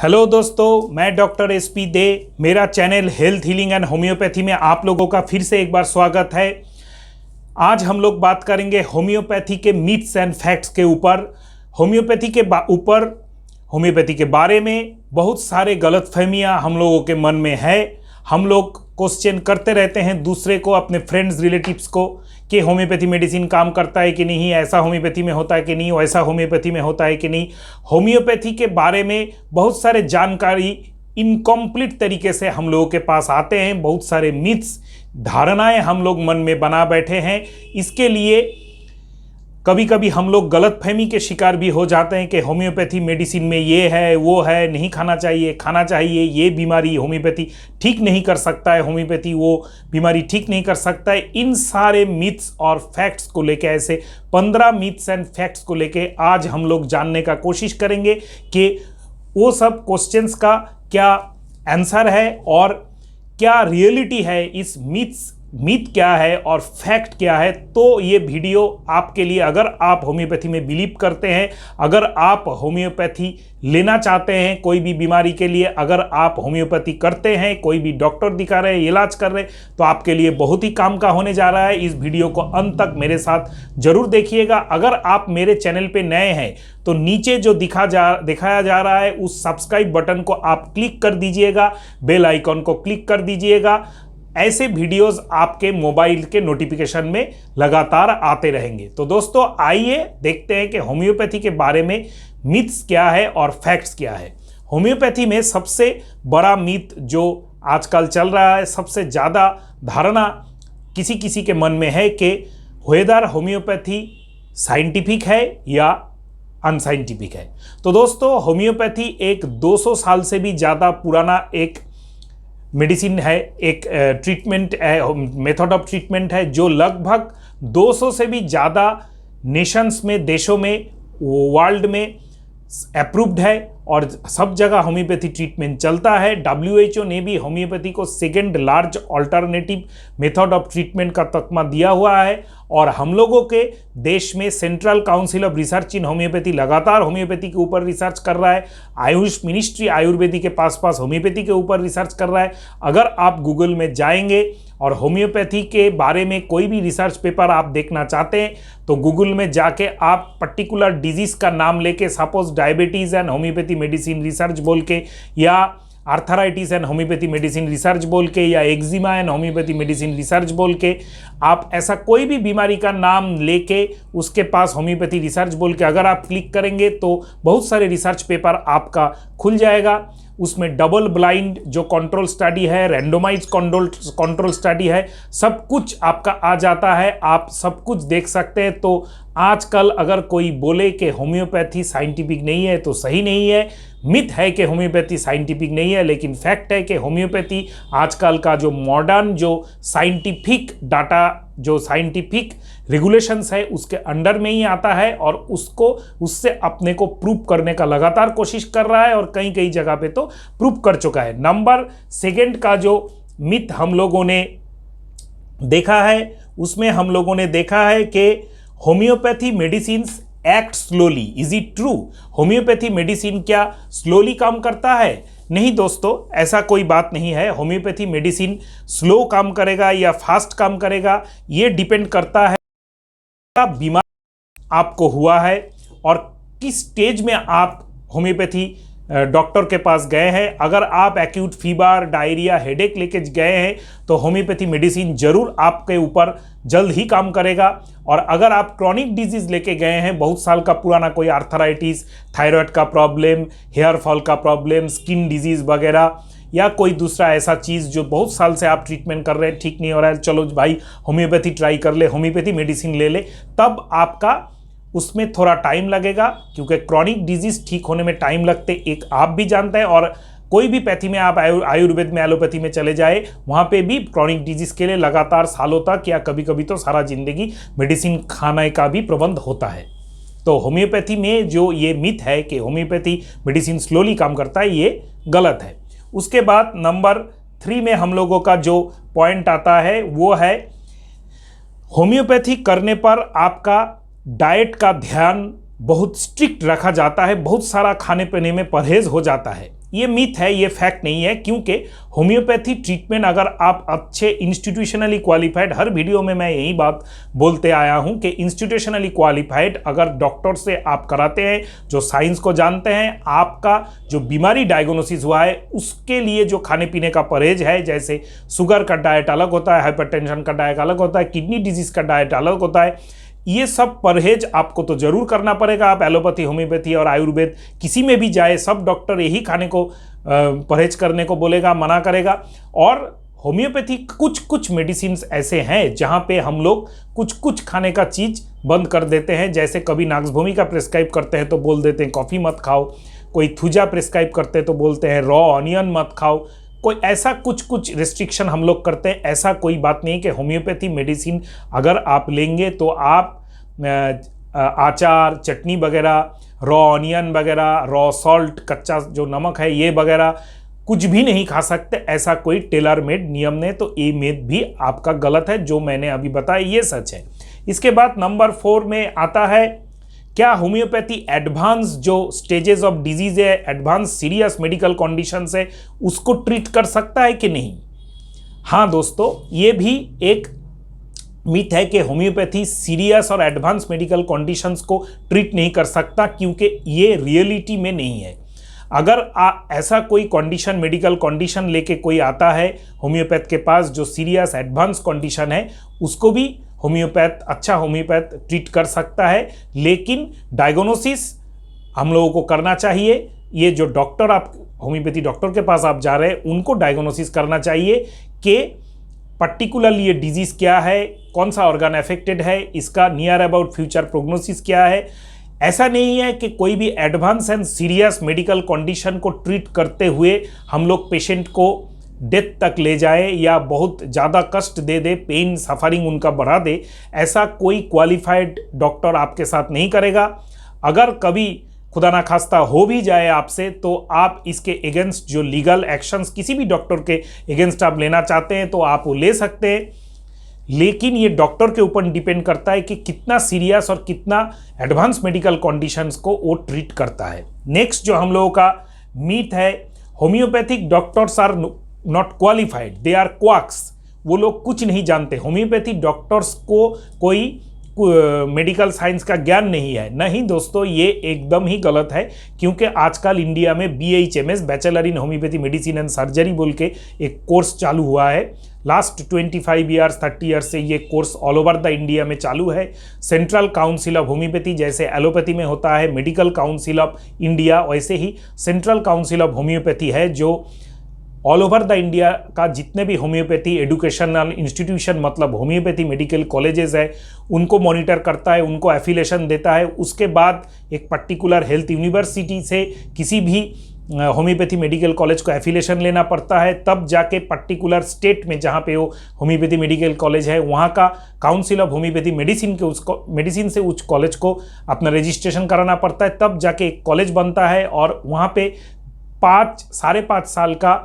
Hello दोस्तों, मैं doctor SP दे। मेरा channel health healing and homeopathy में आप लोगों का फिर से एक बार स्वागत है। आज हम लोग बात करेंगे होम्योपैथी के मिथ्स एंड फैक्ट्स के ऊपर। होम्योपैथी के बारे में बहुत सारे गलतफहमियां हम लोगों के मन में है। हम लोग क्वेश्चन करते रहते हैं दूसरे को, अपने फ्रेंड्स रिलेटिव्स को, कि होम्योपैथी मेडिसिन काम करता है कि नहीं, ऐसा होम्योपैथी में होता है कि नहीं, वैसा होम्योपैथी में होता है कि नहीं। होम्योपैथी के बारे में बहुत सारे जानकारी इनकम्प्लीट तरीके से हम लोगों के पास आते हैं। बहुत सारे मिथ्स, धारणाएं हम लोग मन में बना बैठे हैं। इसके लिए कभी कभी हम लोग गलतफहमी के शिकार भी हो जाते हैं कि होम्योपैथी मेडिसिन में ये है वो है, नहीं खाना चाहिए, खाना चाहिए, ये बीमारी होम्योपैथी ठीक नहीं कर सकता है, होम्योपैथी वो बीमारी ठीक नहीं कर सकता है। इन सारे मिथ्स और फैक्ट्स को लेके, ऐसे 15 मिथ्स एंड फैक्ट्स को लेके आज हम लोग जानने का कोशिश करेंगे कि वो सब क्वेश्चंस का क्या आंसर है और क्या रियलिटी है, इस मिथ क्या है और फैक्ट क्या है। तो ये वीडियो आपके लिए, अगर आप होम्योपैथी में बिलीव करते हैं, अगर आप होम्योपैथी लेना चाहते हैं कोई भी बीमारी के लिए, अगर आप होम्योपैथी करते हैं, कोई भी डॉक्टर दिखा रहे हैं, इलाज कर रहे हैं, तो आपके लिए बहुत ही काम का होने जा रहा है। इस वीडियो को अंत तक मेरे साथ जरूर देखिएगा। अगर आप मेरे चैनल पे नए हैं तो नीचे जो दिखाया जा रहा है उस सब्सक्राइब बटन को आप क्लिक कर दीजिएगा, बेल आइकॉन को क्लिक कर दीजिएगा। ऐसे वीडियोस आपके मोबाइल के नोटिफिकेशन में लगातार आते रहेंगे। तो दोस्तों, आइए देखते हैं कि होम्योपैथी के बारे में मिथ्स क्या है और फैक्ट्स क्या है। होम्योपैथी में सबसे बड़ा मिथ जो आजकल चल रहा है, सबसे ज़्यादा धारणा किसी किसी के मन में है कि वेदर होम्योपैथी साइंटिफिक है या अनसाइंटिफिक है। तो दोस्तों, होम्योपैथी एक 200 साल से भी ज़्यादा पुराना एक मेडिसिन है, एक ट्रीटमेंट है, मेथड ऑफ ट्रीटमेंट है, जो लगभग 200 से भी ज़्यादा नेशंस में, देशों में, वर्ल्ड में अप्रूव्ड है और सब जगह होम्योपैथी ट्रीटमेंट चलता है। WHO ने भी होम्योपैथी को second large alternative method of treatment का तस्मा दिया हुआ है और हम लोगों के देश में central council of research in homeopathy लगातार होम्योपैथी के ऊपर रिसर्च कर रहा है। आयुष मिनिस्ट्री आयुर्वेदी के पास होम्योपैथी के ऊपर रिसर्च कर रहा है। अगर आप गूगल में जाएंगे और होम्योपैथी के बारे में कोई भी रिसर्च पेपर आप देखना चाहते हैं तो गूगल में जाके आप पर्टिकुलर डिजीज़ का नाम लेके, suppose diabetes and homeopathy medicine research बोल के, या arthritis and homeopathy medicine research बोल के, या eczema and homeopathy medicine research बोल के, आप ऐसा कोई भी बीमारी का नाम लेके उसके पास होम्योपैथी रिसर्च बोल के अगर आप क्लिक करेंगे तो बहुत सारे रिसर्च पेपर आपका खुल जाएगा। उसमें डबल ब्लाइंड जो कंट्रोल स्टडी है, रैंडोमाइज कंट्रोल स्टडी है, सब कुछ आपका आ जाता है, आप सब कुछ देख सकते हैं। तो आजकल अगर कोई बोले कि होम्योपैथी साइंटिफिक नहीं है तो सही नहीं है। मिथ है कि होम्योपैथी साइंटिफिक नहीं है, लेकिन फैक्ट है कि होम्योपैथी आजकल का जो मॉडर्न, जो साइंटिफिक डाटा, जो साइंटिफिक रेगुलेशंस है उसके अंडर में ही आता है और उससे अपने को प्रूव करने का लगातार कोशिश कर रहा है और कई कई जगह पे तो प्रूव कर चुका है। नंबर सेकंड का जो मिथ हम लोगों ने देखा है, उसमें हम लोगों ने देखा है कि homeopathy medicine act slowly. Is it true? Homeopathy medicine क्या स्लोली काम करता है? नहीं दोस्तों, ऐसा कोई बात नहीं है। होम्योपैथी मेडिसिन स्लो काम करेगा या फास्ट काम करेगा, ये डिपेंड करता है बीमार आपको हुआ है और किस स्टेज में आप होम्योपैथी डॉक्टर के पास गए हैं। अगर आप एक्यूट फीवर, डायरिया, हेडेक लेके गए हैं तो होम्योपैथी मेडिसिन जरूर आपके ऊपर जल्द ही काम करेगा। और अगर आप क्रॉनिक डिजीज लेके गए हैं, बहुत साल का पुराना कोई आर्थराइटिस, थायराइड का प्रॉब्लम, हेयर फॉल का प्रॉब्लम, स्किन डिजीज वगैरह, या कोई दूसरा ऐसा चीज़ जो बहुत साल से आप ट्रीटमेंट कर रहे हैं, ठीक नहीं हो रहा है, चलो भाई होम्योपैथी ट्राई कर ले, होम्योपैथी मेडिसिन ले ले, तब आपका उसमें थोड़ा टाइम लगेगा, क्योंकि क्रॉनिक डिजीज ठीक होने में टाइम लगते एक आप भी जानते हैं। और कोई भी पैथी में आप आयुर्वेद में, एलोपैथी में चले जाए, वहाँ पे भी क्रॉनिक डिजीज के लिए लगातार सालों तक या कभी कभी तो सारा जिंदगी मेडिसिन खाने का भी प्रबंध होता है। तो होम्योपैथी में जो ये मिथ है कि होम्योपैथी मेडिसिन स्लोली काम करता है, ये गलत है। उसके बाद नंबर 3 में हम लोगों का जो पॉइंट आता है वो है होम्योपैथी करने पर आपका डाइट का ध्यान बहुत स्ट्रिक्ट रखा जाता है, बहुत सारा खाने पीने में परहेज हो जाता है। ये मिथ है, ये फैक्ट नहीं है, क्योंकि होम्योपैथी ट्रीटमेंट अगर आप अच्छे इंस्टीट्यूशनली क्वालिफाइड, हर वीडियो में मैं यही बात बोलते आया हूं कि इंस्टीट्यूशनली क्वालिफाइड अगर डॉक्टर से आप कराते हैं जो साइंस को जानते हैं, आपका जो बीमारी डायग्नोसिस हुआ है उसके लिए जो खाने पीने का परहेज है, जैसे शुगर का डाइट अलग होता है, हाइपरटेंशन का डाइट अलग होता है, किडनी डिजीज का डाइट अलग होता है, ये सब परहेज आपको तो जरूर करना पड़ेगा। आप एलोपैथी, होम्योपैथी और आयुर्वेद किसी में भी जाए, सब डॉक्टर यही खाने को परहेज करने को बोलेगा, मना करेगा। और होम्योपैथी कुछ मेडिसिन ऐसे हैं जहां पे हम लोग कुछ खाने का चीज़ बंद कर देते हैं, जैसे कभी नाक्सभूमि का प्रिस्क्राइब करते हैं तो बोल देते हैं कॉफ़ी मत खाओ, कोई थूजा प्रिस्क्राइब करते हैं तो बोलते हैं रॉ ऑनियन मत खाओ, कोई ऐसा कुछ रिस्ट्रिक्शन हम लोग करते हैं। ऐसा कोई बात नहीं कि होम्योपैथी मेडिसिन अगर आप लेंगे तो आप अचार, चटनी वगैरह, रॉ ऑनियन वगैरह, रॉ सॉल्ट, कच्चा जो नमक है ये वगैरह कुछ भी नहीं खा सकते, ऐसा कोई टेलर मेड नियम नहीं। तो ये मेद भी आपका गलत है, जो मैंने अभी बताया ये सच है। इसके बाद नंबर 4 में आता है, क्या होम्योपैथी एडवांस जो स्टेजेस ऑफ डिजीज है, एडवांस सीरियस मेडिकल कंडीशंस है, उसको ट्रीट कर सकता है कि नहीं? हाँ दोस्तों, ये भी एक मिथ है कि होम्योपैथी सीरियस और एडवांस मेडिकल कंडीशंस को ट्रीट नहीं कर सकता, क्योंकि ये रियलिटी में नहीं है। अगर ऐसा कोई कंडीशन, मेडिकल कंडीशन लेके कोई आता है होम्योपैथ के पास जो सीरियस एडवांस कंडीशन है, उसको भी अच्छा होम्योपैथ ट्रीट कर सकता है। लेकिन डायग्नोसिस हम लोगों को करना चाहिए। ये जो डॉक्टर, आप होम्योपैथी डॉक्टर के पास आप जा रहे हैं, उनको डायग्नोसिस करना चाहिए कि पर्टिकुलरली ये डिजीज़ क्या है, कौन सा ऑर्गन अफेक्टेड है, इसका नियर अबाउट फ्यूचर प्रोग्नोसिस क्या है। ऐसा नहीं है कि कोई भी advance and serious medical condition को ट्रीट करते हुए हम लोग पेशेंट को डेथ तक ले जाए या बहुत ज़्यादा कष्ट दे दे, पेन सफरिंग उनका बढ़ा दे। ऐसा कोई क्वालिफाइड डॉक्टर आपके साथ नहीं करेगा। अगर कभी खुदा ना खास्ता हो भी जाए आपसे, तो आप इसके अगेंस्ट जो लीगल एक्शंस किसी भी डॉक्टर के अगेंस्ट आप लेना चाहते हैं तो आप वो ले सकते हैं। लेकिन ये डॉक्टर के ऊपर डिपेंड करता है कि कितना सीरियस और कितना एडवांस मेडिकल कंडीशंस को वो ट्रीट करता है। नेक्स्ट जो हम लोगों का मीथ है, homeopathic doctors are not qualified, they are quacks. वो लोग कुछ नहीं जानते। होम्योपैथी डॉक्टर्स को कोई मेडिकल साइंस का ज्ञान नहीं है। नहीं दोस्तों, ये एकदम ही गलत है, क्योंकि आजकल इंडिया में BHMS, bachelor in homeopathy medicine and surgery बोल के एक कोर्स चालू हुआ है। लास्ट 25 ईयर्स 30 ईयर्स से ये course all over the India में चालू है। सेंट्रल काउंसिल ऑफ होम्योपैथी, जैसे एलोपैथी में होता है मेडिकल काउंसिल ऑफ इंडिया, वैसे ही सेंट्रल काउंसिल ऑफ होम्योपैथी है, जो ऑल ओवर द इंडिया का जितने भी होम्योपैथी एजुकेशनल इंस्टीट्यूशन, मतलब होम्योपैथी मेडिकल कॉलेजेस है, उनको मॉनिटर करता है, उनको एफिलेशन देता है। उसके बाद एक पर्टिकुलर हेल्थ यूनिवर्सिटी से किसी भी होम्योपैथी मेडिकल कॉलेज को एफिलेशन लेना पड़ता है, तब जाके पर्टिकुलर स्टेट में जहाँ पे वो होम्योपैथी मेडिकल कॉलेज है, वहाँ का काउंसिल ऑफ होम्योपैथी मेडिसिन के मेडिसिन से उस कॉलेज को अपना रजिस्ट्रेशन कराना पड़ता है, तब जाके एक कॉलेज बनता है। और वहाँ पे 5.5 साल का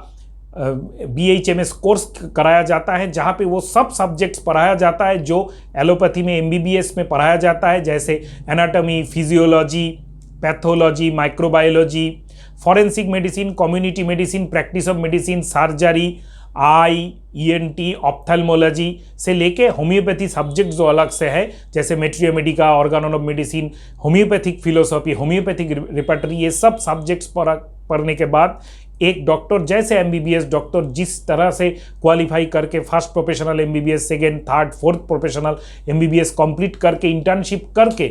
BHMS कोर्स कराया जाता है, जहाँ पे वो सब सब्जेक्ट्स पढ़ाया जाता है जो एलोपैथी में MBBS में पढ़ाया जाता है, जैसे anatomy, physiology, pathology, microbiology, forensic medicine, community medicine, practice of medicine, surgery, eye, ENT, ophthalmology से लेके होम्योपैथी सब्जेक्ट जो अलग से है, जैसे materia medica, organ of medicine, homeopathic philosophy, homeopathic repertory, ये सब सब्जेक्ट्स पढ़ने के बाद एक डॉक्टर, जैसे MBBS डॉक्टर जिस तरह से क्वालिफाई करके first professional MBBS, second, third, fourth professional MBBS complete करके इंटर्नशिप करके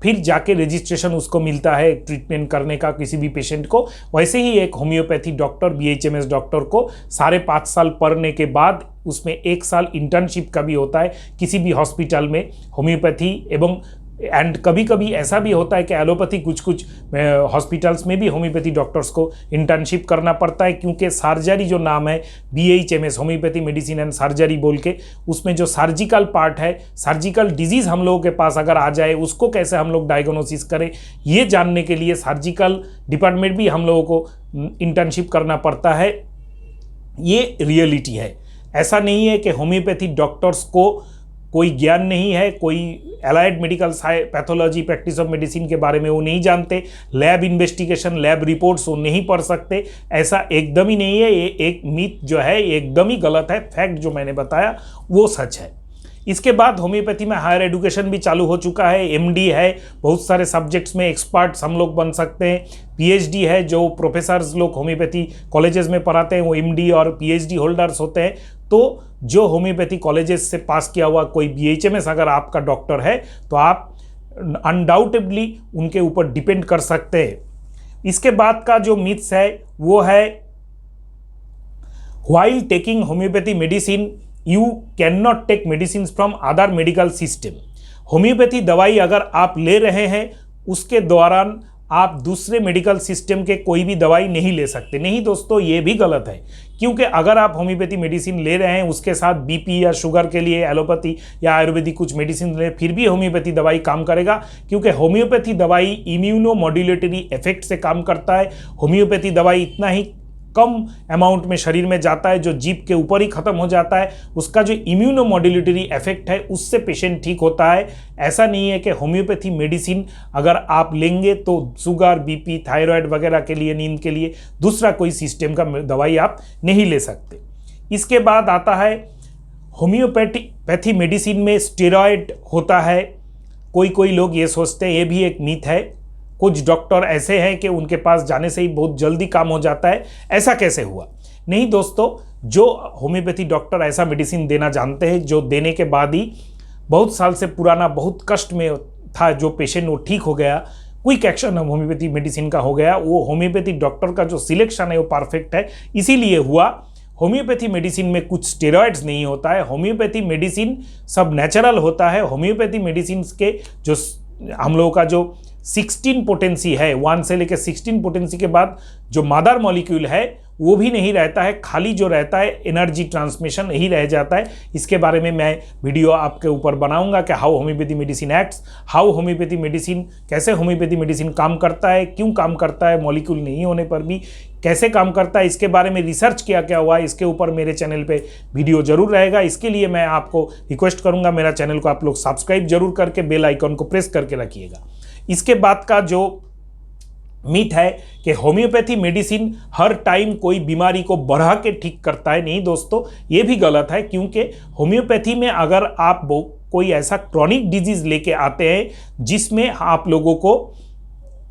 फिर जाके रजिस्ट्रेशन उसको मिलता है ट्रीटमेंट करने का किसी भी पेशेंट को, वैसे ही एक होम्योपैथी डॉक्टर, BHMS डॉक्टर को 5.5 साल पढ़ने के बाद उसमें 1 साल इंटर्नशिप का भी होता है किसी भी हॉस्पिटल में होम्योपैथी। एवं एंड कभी कभी ऐसा भी होता है कि एलोपैथी कुछ हॉस्पिटल्स में भी होम्योपैथी डॉक्टर्स को इंटर्नशिप करना पड़ता है, क्योंकि सर्जरी जो नाम है BHMS, homeopathy medicine and surgery बोल के, उसमें जो सर्जिकल पार्ट है, सर्जिकल डिजीज़ हम लोगों के पास अगर आ जाए उसको कैसे हम लोग डायग्नोसिस करें, ये जानने के लिए सर्जिकल डिपार्टमेंट भी हम लोगों को इंटर्नशिप करना पड़ता है। ये रियलिटी है। ऐसा नहीं है कि होम्योपैथी डॉक्टर्स को कोई ज्ञान नहीं है, कोई allied medical pathology practice of medicine के बारे में वो नहीं जानते, लैब इन्वेस्टिगेशन लैब रिपोर्ट्स वो नहीं पढ़ सकते, ऐसा एकदम ही नहीं है। ये एक मिथ जो है एकदम ही गलत है। फैक्ट जो मैंने बताया वो सच है। इसके बाद होम्योपैथी में हायर एजुकेशन भी चालू हो चुका है, एमडी है, बहुत सारे सब्जेक्ट्स में एक्सपर्ट्स हम लोग बन सकते हैं, पीएचडी है, जो प्रोफेसर्स लोग होम्योपैथी कॉलेजेस में पढ़ाते हैं वो एमडी और पीएचडी होल्डर्स होते हैं। तो जो होम्योपैथी कॉलेजेस से पास किया हुआ कोई बीएचएमएस अगर आपका डॉक्टर है तो आप अनडाउटेडली उनके ऊपर डिपेंड कर सकते हैं। इसके बाद का जो मिथ्स है वो है while taking homeopathy medicine you can not take medicine from other medical system. Homeopathy दवाई अगर आप ले रहे हैं उसके दौरान आप दूसरे मेडिकल सिस्टम के कोई भी दवाई नहीं ले सकते। नहीं दोस्तों, ये भी गलत है, क्योंकि अगर आप होम्योपैथी मेडिसिन ले रहे हैं उसके साथ बीपी या शुगर के लिए एलोपैथी या आयुर्वेदिक कुछ मेडिसिन ले, फिर भी होम्योपैथी दवाई काम करेगा, क्योंकि होम्योपैथी दवाई इम्यूनो मॉड्यूलेटरी इफेक्ट से काम करता है। होम्योपैथी दवाई इतना ही कम अमाउंट में शरीर में जाता है जो जीभ के ऊपर ही खत्म हो जाता है, उसका जो इम्यूनो मॉड्यूलेटरी इफेक्ट है उससे पेशेंट ठीक होता है। ऐसा नहीं है कि होम्योपैथी मेडिसिन अगर आप लेंगे तो शुगर बीपी थायराइड वगैरह के लिए, नींद के लिए दूसरा कोई सिस्टम का दवाई आप नहीं ले सकते। इसके बाद आता है होम्योपैथी मेडिसिन में स्टेरॉयड होता है। कोई लोग ये सोचते हैं, ये भी एक मिथ है। कुछ डॉक्टर ऐसे हैं कि उनके पास जाने से ही बहुत जल्दी काम हो जाता है, ऐसा कैसे हुआ? नहीं दोस्तों, जो होम्योपैथी डॉक्टर ऐसा मेडिसिन देना जानते हैं जो देने के बाद ही बहुत साल से पुराना बहुत कष्ट में था जो पेशेंट वो ठीक हो गया, क्विक एक्शन होम्योपैथी मेडिसिन का हो गया, वो होम्योपैथी डॉक्टर का जो सिलेक्शन है वो परफेक्ट है, इसीलिए हुआ। होम्योपैथी मेडिसिन में कुछ स्टेरॉइड्स नहीं होता है, होम्योपैथी मेडिसिन सब नेचुरल होता है। होम्योपैथी मेडिसिन के जो हम लोगों का जो 16 पोटेंसी है, 1 से लेकर 16 पोटेंसी के बाद जो मदर मॉलिक्यूल है वो भी नहीं रहता है, खाली जो रहता है एनर्जी ट्रांसमिशन ही रह जाता है। इसके बारे में मैं वीडियो आपके ऊपर बनाऊंगा कि how homeopathy medicine acts, how homeopathy medicine, कैसे होम्योपैथी मेडिसिन काम करता है, क्यों काम करता है, मॉलिक्यूल नहीं होने पर भी कैसे काम करता है, इसके बारे में रिसर्च क्या हुआ है, इसके ऊपर मेरे चैनल पे वीडियो जरूर रहेगा। इसके लिए मैं आपको रिक्वेस्ट करूंगा मेरा चैनल को आप लोग सब्सक्राइब जरूर करके बेल आइकन को प्रेस करके रखिएगा। इसके बाद का जो मिथ है कि होम्योपैथी मेडिसिन हर टाइम कोई बीमारी को बढ़ा के ठीक करता है, नहीं दोस्तों, ये भी गलत है। क्योंकि होम्योपैथी में अगर आप कोई ऐसा क्रॉनिक डिजीज लेके आते हैं जिसमें आप लोगों को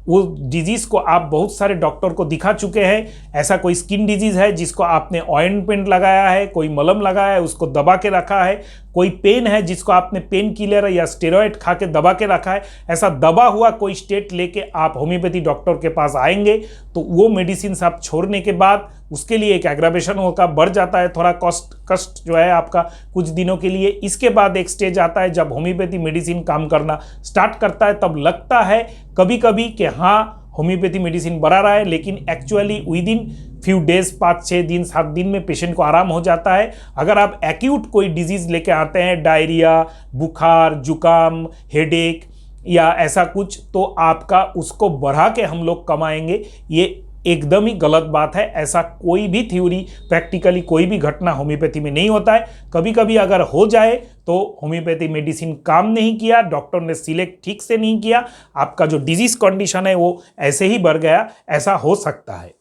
वो डिजीज को आप बहुत सारे डॉक्टर को दिखा चुके हैं, ऐसा कोई स्किन डिजीज है जिसको आपने ऑइंटमेंट लगाया है, कोई मलहम लगाया है, उसको दबा के रखा है, कोई पेन है जिसको आपने पेन किलर या स्टेरॉइड खा के दबा के रखा है, ऐसा दबा हुआ कोई स्टेट लेके आप होम्योपैथी डॉक्टर के पास आएंगे तो वो मेडिसिन आप छोड़ने के बाद उसके लिए एक एग्रावेशन होगा, बढ़ जाता है थोड़ा कष्ट जो है आपका कुछ दिनों के लिए। इसके बाद एक स्टेज आता है जब होम्योपैथी मेडिसिन काम करना स्टार्ट करता है, तब लगता है कभी कभी कि हाँ होम्योपैथी मेडिसिन बढ़ा रहा है, लेकिन actually with in few days 5-6 दिन 7 दिन में पेशेंट को आराम हो जाता है। अगर आप एक्यूट कोई डिजीज लेके आते हैं, डायरिया, बुखार, जुकाम, हेडेक या ऐसा कुछ, तो आपका उसको बढ़ा के हम लोग कमाएंगे, ये एकदम ही गलत बात है। ऐसा कोई भी थ्योरी प्रैक्टिकली कोई भी घटना होम्योपैथी में नहीं होता है। कभी कभी अगर हो जाए तो होम्योपैथी मेडिसिन काम नहीं किया, डॉक्टर ने सिलेक्ट ठीक से नहीं किया, आपका जो डिजीज कंडीशन है वो ऐसे ही बढ़ गया, ऐसा हो सकता है।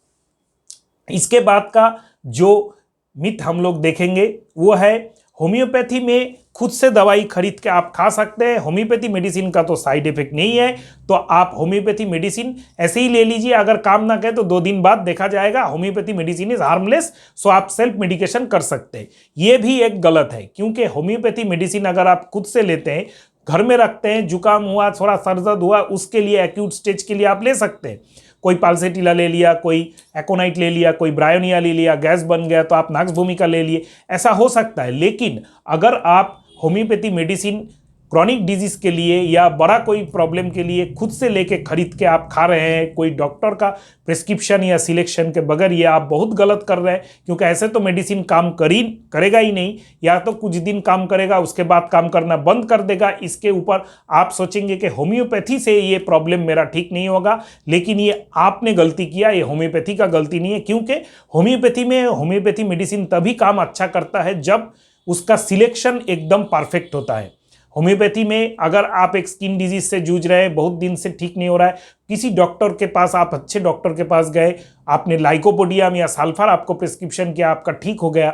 इसके बाद का जो मिथ हम लोग देखेंगे वो है होम्योपैथी में खुद से दवाई खरीद के आप खा सकते हैं। होम्योपैथी मेडिसिन का तो साइड इफेक्ट नहीं है, तो आप होम्योपैथी मेडिसिन ऐसे ही ले लीजिए, अगर काम ना करे तो 2 दिन बाद देखा जाएगा। होम्योपैथी मेडिसिन इज हार्मलेस, सो आप सेल्फ मेडिकेशन कर सकते हैं। ये भी एक गलत है, क्योंकि होम्योपैथी मेडिसिन अगर आप खुद से लेते हैं, घर में रखते हैं, जुकाम हुआ, थोड़ा सर दर्द हुआ, उसके लिए एक्यूट स्टेज के लिए आप ले सकते हैं। कोई पाल्सेटिला ले लिया, कोई एकोनाइट ले लिया, कोई ब्रायोनिया ले लिया, गैस बन गया तो आप नॉक्स भूमिका ले लिए, ऐसा हो सकता है। लेकिन अगर आप होम्योपैथी मेडिसिन क्रॉनिक डिजीज के लिए या बड़ा कोई प्रॉब्लम के लिए खुद से लेके खरीद के आप खा रहे हैं कोई डॉक्टर का प्रिस्क्रिप्शन या सिलेक्शन के बगैर, ये आप बहुत गलत कर रहे हैं। क्योंकि ऐसे तो मेडिसिन काम करेगा ही नहीं, या तो कुछ दिन काम करेगा उसके बाद काम करना बंद कर देगा। इसके ऊपर आप सोचेंगे कि होम्योपैथी से ये प्रॉब्लम मेरा ठीक नहीं होगा, लेकिन ये आपने गलती किया, ये होम्योपैथी का गलती नहीं है। क्योंकि होम्योपैथी मेडिसिन तभी काम अच्छा करता है जब उसका सिलेक्शन एकदम परफेक्ट होता है। होम्योपैथी में अगर आप एक स्किन डिजीज से जूझ रहे हैं, बहुत दिन से ठीक नहीं हो रहा है, किसी डॉक्टर के पास, आप अच्छे डॉक्टर के पास गए, आपने लाइकोपोडियम या सल्फर आपको प्रिस्क्रिप्शन किया, आपका ठीक हो गया,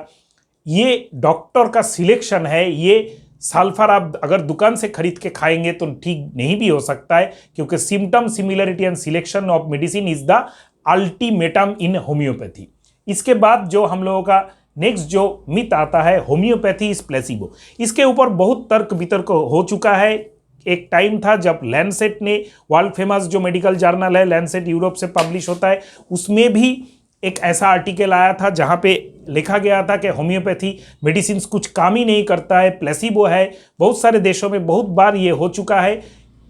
ये डॉक्टर का सिलेक्शन है। ये सल्फर आप अगर दुकान से खरीद के खाएंगे तो ठीक नहीं भी हो सकता है, क्योंकि symptom similarity and selection of medicine is the ultimatum in homeopathy. इसके बाद जो हम लोगों का नेक्स्ट जो मिथ आता है, होम्योपैथी इज प्लेसिबो। इसके ऊपर बहुत तर्क वितर्क हो चुका है। एक टाइम था जब लैंसेट ने, वर्ल्ड फेमस जो मेडिकल जर्नल है लैंसेट, यूरोप से पब्लिश होता है, उसमें भी एक ऐसा आर्टिकल आया था जहां पे लिखा गया था कि होम्योपैथी मेडिसिन कुछ काम ही नहीं करता है, प्लेसिबो है। बहुत सारे देशों में बहुत बार ये हो चुका है।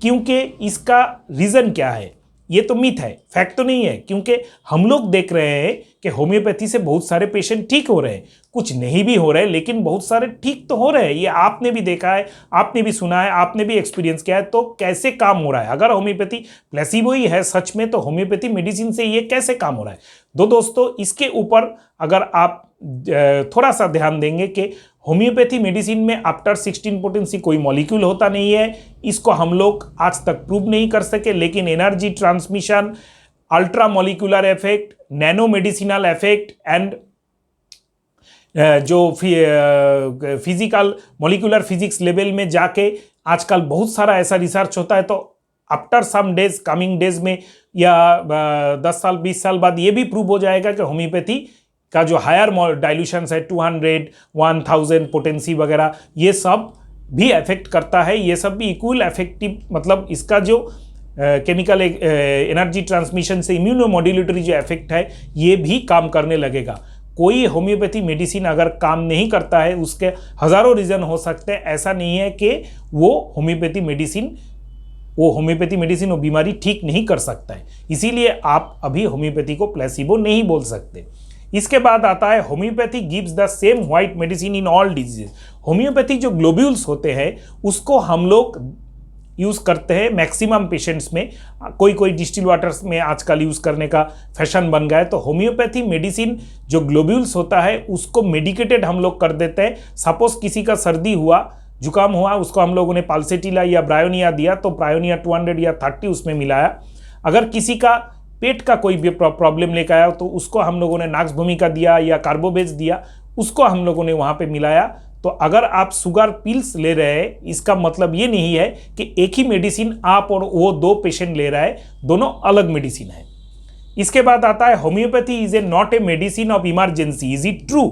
क्योंकि इसका रीज़न क्या है? ये तो मिथ है, फैक्ट तो नहीं है। क्योंकि हम लोग देख रहे हैं कि होम्योपैथी से बहुत सारे पेशेंट ठीक हो रहे हैं, कुछ नहीं भी हो रहे, लेकिन बहुत सारे ठीक तो हो रहे हैं। ये आपने भी देखा है, आपने भी सुना है, आपने भी एक्सपीरियंस किया है। तो कैसे काम हो रहा है? अगर होम्योपैथी प्लेसिबो ही है सच में, तो होम्योपैथी मेडिसिन से ये कैसे काम हो रहा है? दोस्तों, इसके ऊपर अगर आप थोड़ा सा ध्यान देंगे कि होम्योपैथी मेडिसिन में आफ्टर 16 पोटेंसी कोई मॉलिक्यूल होता नहीं है। इसको हम लोग आज तक प्रूव नहीं कर सके, लेकिन energy transmission, ultra molecular effect, nano medicinal effect and जो फिजिकल मॉलिक्यूलर फिजिक्स लेवल में जाके आजकल बहुत सारा ऐसा रिसर्च होता है। तो after some days, coming days में या 10 साल 20 साल बाद ये भी प्रूव हो जाएगा कि होम्योपैथी का जो हायर डाइल्यूशंस है 200, 1000 पोटेंसी वगैरह, ये सब भी अफेक्ट करता है। ये सब भी इक्वल इफेक्टिव, मतलब इसका जो केमिकल एनर्जी ट्रांसमिशन से इम्यूनोमॉड्यूलेटरी जो इफेक्ट है ये भी काम करने लगेगा। कोई होम्योपैथी मेडिसिन अगर काम नहीं करता है, उसके हज़ारों रीज़न हो सकते हैं। ऐसा नहीं है कि वो होम्योपैथी मेडिसिन वो बीमारी ठीक नहीं कर सकता है। इसीलिए आप अभी होम्योपैथी को प्लेसिबो नहीं बोल सकते। इसके बाद आता है homeopathy gives the same white medicine in all diseases. Homeopathy जो ग्लोब्यूल्स होते हैं उसको हम लोग यूज़ करते हैं मैक्सिमम पेशेंट्स में। कोई डिस्टिल वाटर्स में आजकल यूज़ करने का फैशन बन गया है। तो होम्योपैथी मेडिसिन जो ग्लोब्यूल्स होता है उसको मेडिकेटेड हम लोग कर देते हैं। सपोज किसी का सर्दी हुआ, जुकाम हुआ, उसको हम लोगों ने पाल्सेटिला या ब्रायोनिया दिया, तो ब्रायोनिया 200 या 30 उसमें मिलाया। अगर किसी का पेट का कोई भी प्रॉब्लम लेकर आया तो उसको हम लोगों ने नाक्स भूमिका दिया या कार्बोवेज दिया, उसको हम लोगों ने वहाँ पे मिलाया। तो अगर आप शुगर पिल्स ले रहे हैं, इसका मतलब ये नहीं है कि एक ही मेडिसिन आप और वो 2 पेशेंट ले रहा है, दोनों अलग मेडिसिन है। इसके बाद आता है homeopathy is a not a medicine of emergency, is it true?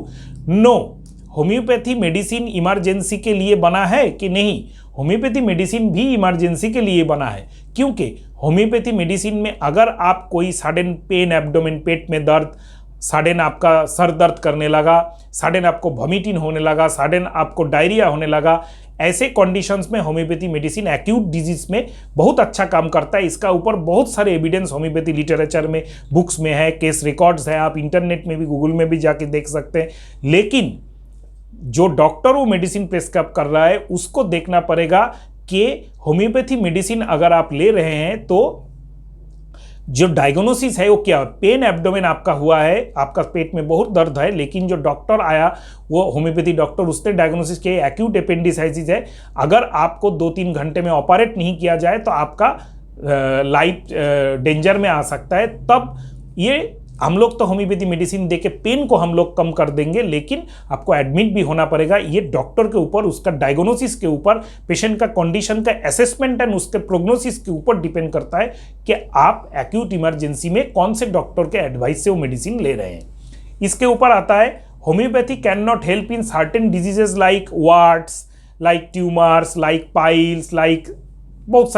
No. Homeopathy medicine emergency के लिए बना है कि नहीं? होम्योपैथी मेडिसिन भी इमरजेंसी के लिए बना है। क्योंकि होम्योपैथी मेडिसिन में अगर आप कोई सडन पेन, एब्डोमेन, पेट में दर्द, सडन आपका सर दर्द करने लगा, सडन आपको वॉमिटिंग होने लगा, सडन आपको डायरिया होने लगा, ऐसे कंडीशंस में होम्योपैथी मेडिसिन एक्यूट डिजीज में बहुत अच्छा काम करता है। इसका ऊपर बहुत सारे एविडेंस होम्योपैथी लिटरेचर में, बुक्स में है, केस रिकॉर्ड्स है, आप इंटरनेट में भी, गूगल में भी जाके देख सकते हैं। लेकिन जो डॉक्टर वो मेडिसिन प्रेस्क्राइब कर रहा है उसको देखना पड़ेगा कि होम्योपैथी मेडिसिन अगर आप ले रहे हैं तो जो डायग्नोसिस है वो क्या? पेन एब्डोमेन आपका हुआ है, आपका पेट में बहुत दर्द है, लेकिन जो डॉक्टर आया वो होम्योपैथी डॉक्टर, उसने डायग्नोसिस किया एक्यूट एपेंडिसाइटिस है। अगर आपको 2-3 घंटे में ऑपरेट नहीं किया जाए तो आपका लाइफ डेंजर में आ सकता है। तब ये हम लोग तो होम्योपैथी मेडिसिन देके पेन को हम लोग कम कर देंगे, लेकिन आपको एडमिट भी होना पड़ेगा। ये डॉक्टर के ऊपर, उसका डायग्नोसिस के ऊपर, पेशेंट का कंडीशन का असेसमेंट एंड उसके प्रोग्नोसिस के ऊपर डिपेंड करता है कि आप एक्यूट इमरजेंसी में कौन से डॉक्टर के एडवाइस से वो मेडिसिन ले रहे हैं। इसके ऊपर आता है homeopathy can not help in certain diseases like वार्ट्स, like tumours, like piles, like बहुत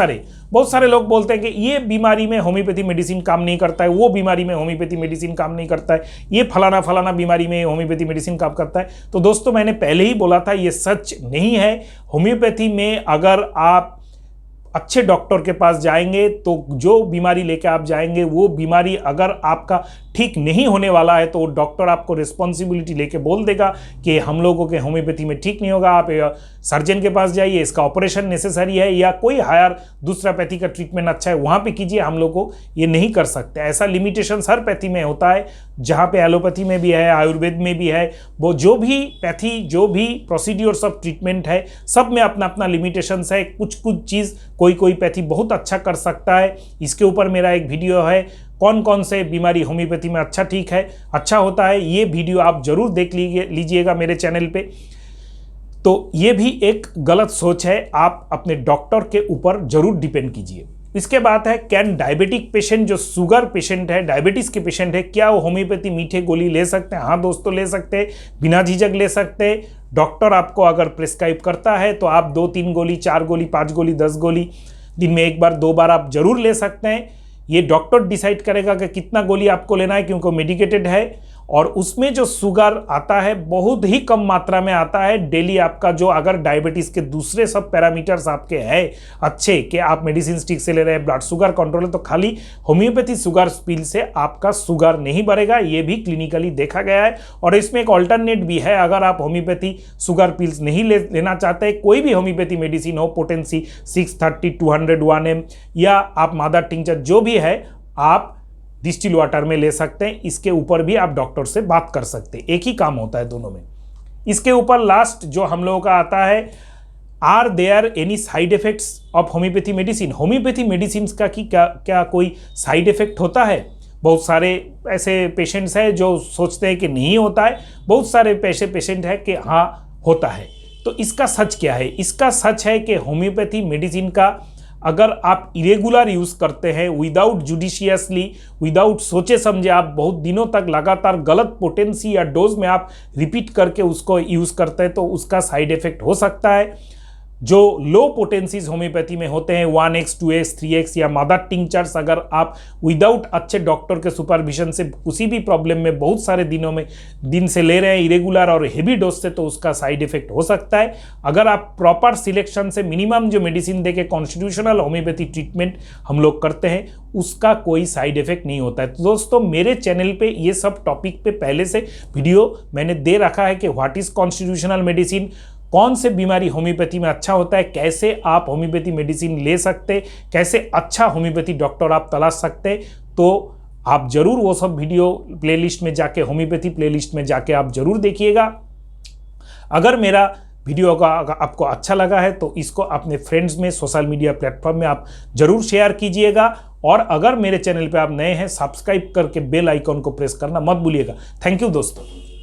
सारे लोग बोलते हैं कि ये बीमारी में होम्योपैथी मेडिसिन काम नहीं करता है, वो बीमारी में होम्योपैथी मेडिसिन काम नहीं करता है, ये फलाना बीमारी में होम्योपैथी मेडिसिन काम करता है। तो दोस्तों, मैंने पहले ही बोला था ये सच नहीं है। होम्योपैथी में अगर आप अच्छे डॉक्टर के पास जाएंगे तो जो बीमारी लेके आप जाएंगे वो बीमारी अगर आपका ठीक नहीं होने वाला है तो डॉक्टर आपको रिस्पॉन्सिबिलिटी लेके बोल देगा कि हम लोगों के होम्योपैथी में ठीक नहीं होगा, आप सर्जन के पास जाइए, इसका ऑपरेशन नेसेसरी है या कोई हायर दूसरा पैथी का ट्रीटमेंट अच्छा है वहाँ पे कीजिए, हम लोग को ये नहीं कर सकते। ऐसा लिमिटेशन हर पैथी में होता है, जहाँ पे एलोपैथी में भी है, आयुर्वेद में भी है, वो जो भी पैथी जो भी प्रोसीड्योर्स ऑफ ट्रीटमेंट है सब में अपना अपना लिमिटेशंस है। कुछ चीज़ कोई पैथी बहुत अच्छा कर सकता है, इसके ऊपर मेरा एक वीडियो है, कौन कौन से बीमारी होम्योपैथी में अच्छा होता है, ये वीडियो आप जरूर देख लीजिएगा मेरे चैनल पे। तो ये भी एक गलत सोच है, आप अपने डॉक्टर के ऊपर जरूर डिपेंड कीजिए। इसके बाद है कैन डायबिटिक पेशेंट, जो शुगर पेशेंट है, डायबिटीज के पेशेंट है, क्या वो होम्योपैथी मीठे गोली ले सकते हैं? हाँ दोस्तों ले सकते हैं, बिना झिझक ले सकते हैं। डॉक्टर आपको अगर प्रिस्क्राइब करता है तो आप 2-3 गोली, 4 गोली, 5 गोली, 10 गोली दिन में 1 बार 2 बार आप जरूर ले सकते हैं। ये डॉक्टर डिसाइड करेगा कि कितना गोली आपको लेना है, क्योंकि मेडिकेटेड है और उसमें जो शुगर आता है बहुत ही कम मात्रा में आता है। डेली आपका जो अगर डायबिटीज़ के दूसरे सब पैरामीटर्स आपके हैं अच्छे कि आप मेडिसिन ठीक से ले रहे हैं, ब्लड शुगर कंट्रोल है, तो खाली होम्योपैथी शुगर पिल से आपका शुगर नहीं बढ़ेगा, ये भी क्लिनिकली देखा गया है। और इसमें एक ऑल्टरनेट भी है, अगर आप होम्योपैथी शुगर पिल्स नहीं लेना चाहते, कोई भी होम्योपैथी मेडिसिन हो, पोटेंसी 630, 200, 1 mg या आप मादा टिंचर जो भी है आप डिस्टिल वाटर में ले सकते हैं। इसके ऊपर भी आप डॉक्टर से बात कर सकते हैं, एक ही काम होता है दोनों में। इसके ऊपर लास्ट जो हम लोगों का आता है, are there any side effects of homeopathy medicine? Homeopathy medicine का कि क्या कोई साइड इफेक्ट होता है? बहुत सारे ऐसे पेशेंट्स हैं जो सोचते हैं कि नहीं होता है, बहुत सारे ऐसे पेशेंट हैं कि हाँ होता है। तो इसका सच क्या है? इसका सच है कि होम्योपैथी मेडिसिन का अगर आप इरेगुलर यूज़ करते हैं, विदाउट जुडिशियसली, विदाउट सोचे समझे, आप बहुत दिनों तक लगातार गलत पोटेंसी या डोज में आप रिपीट करके उसको यूज़ करते हैं, तो उसका साइड इफेक्ट हो सकता है। जो लो पोटेंसीज होम्योपैथी में होते हैं 1x, 2x, 3x या मदर टिंचर्स, अगर आप विदाउट अच्छे डॉक्टर के सुपरविजन से किसी भी प्रॉब्लम में बहुत सारे दिन से ले रहे हैं इरेगुलर और हेवी डोज से, तो उसका साइड इफेक्ट हो सकता है। अगर आप प्रॉपर सिलेक्शन से मिनिमम जो मेडिसिन देके कॉन्स्टिट्यूशनल होम्योपैथी ट्रीटमेंट हम लोग करते हैं, उसका कोई साइड इफेक्ट नहीं होता है। तो दोस्तों मेरे चैनल पे ये सब टॉपिक पे पहले से वीडियो मैंने दे रखा है कि व्हाट इज कॉन्स्टिट्यूशनल मेडिसिन, कौन से बीमारी होम्योपैथी में अच्छा होता है, कैसे आप होम्योपैथी मेडिसिन ले सकते, कैसे अच्छा होम्योपैथी डॉक्टर आप तलाश सकते। तो आप जरूर वो सब वीडियो प्लेलिस्ट में जाके, होम्योपैथी प्लेलिस्ट में जाके आप जरूर देखिएगा। अगर मेरा वीडियो का आपको अच्छा लगा है तो इसको अपने फ्रेंड्स में, सोशल मीडिया प्लेटफॉर्म में आप जरूर शेयर कीजिएगा। और अगर मेरे चैनल पे आप नए हैं, सब्सक्राइब करके बेल आइकॉन को प्रेस करना मत भूलिएगा। थैंक यू दोस्तों।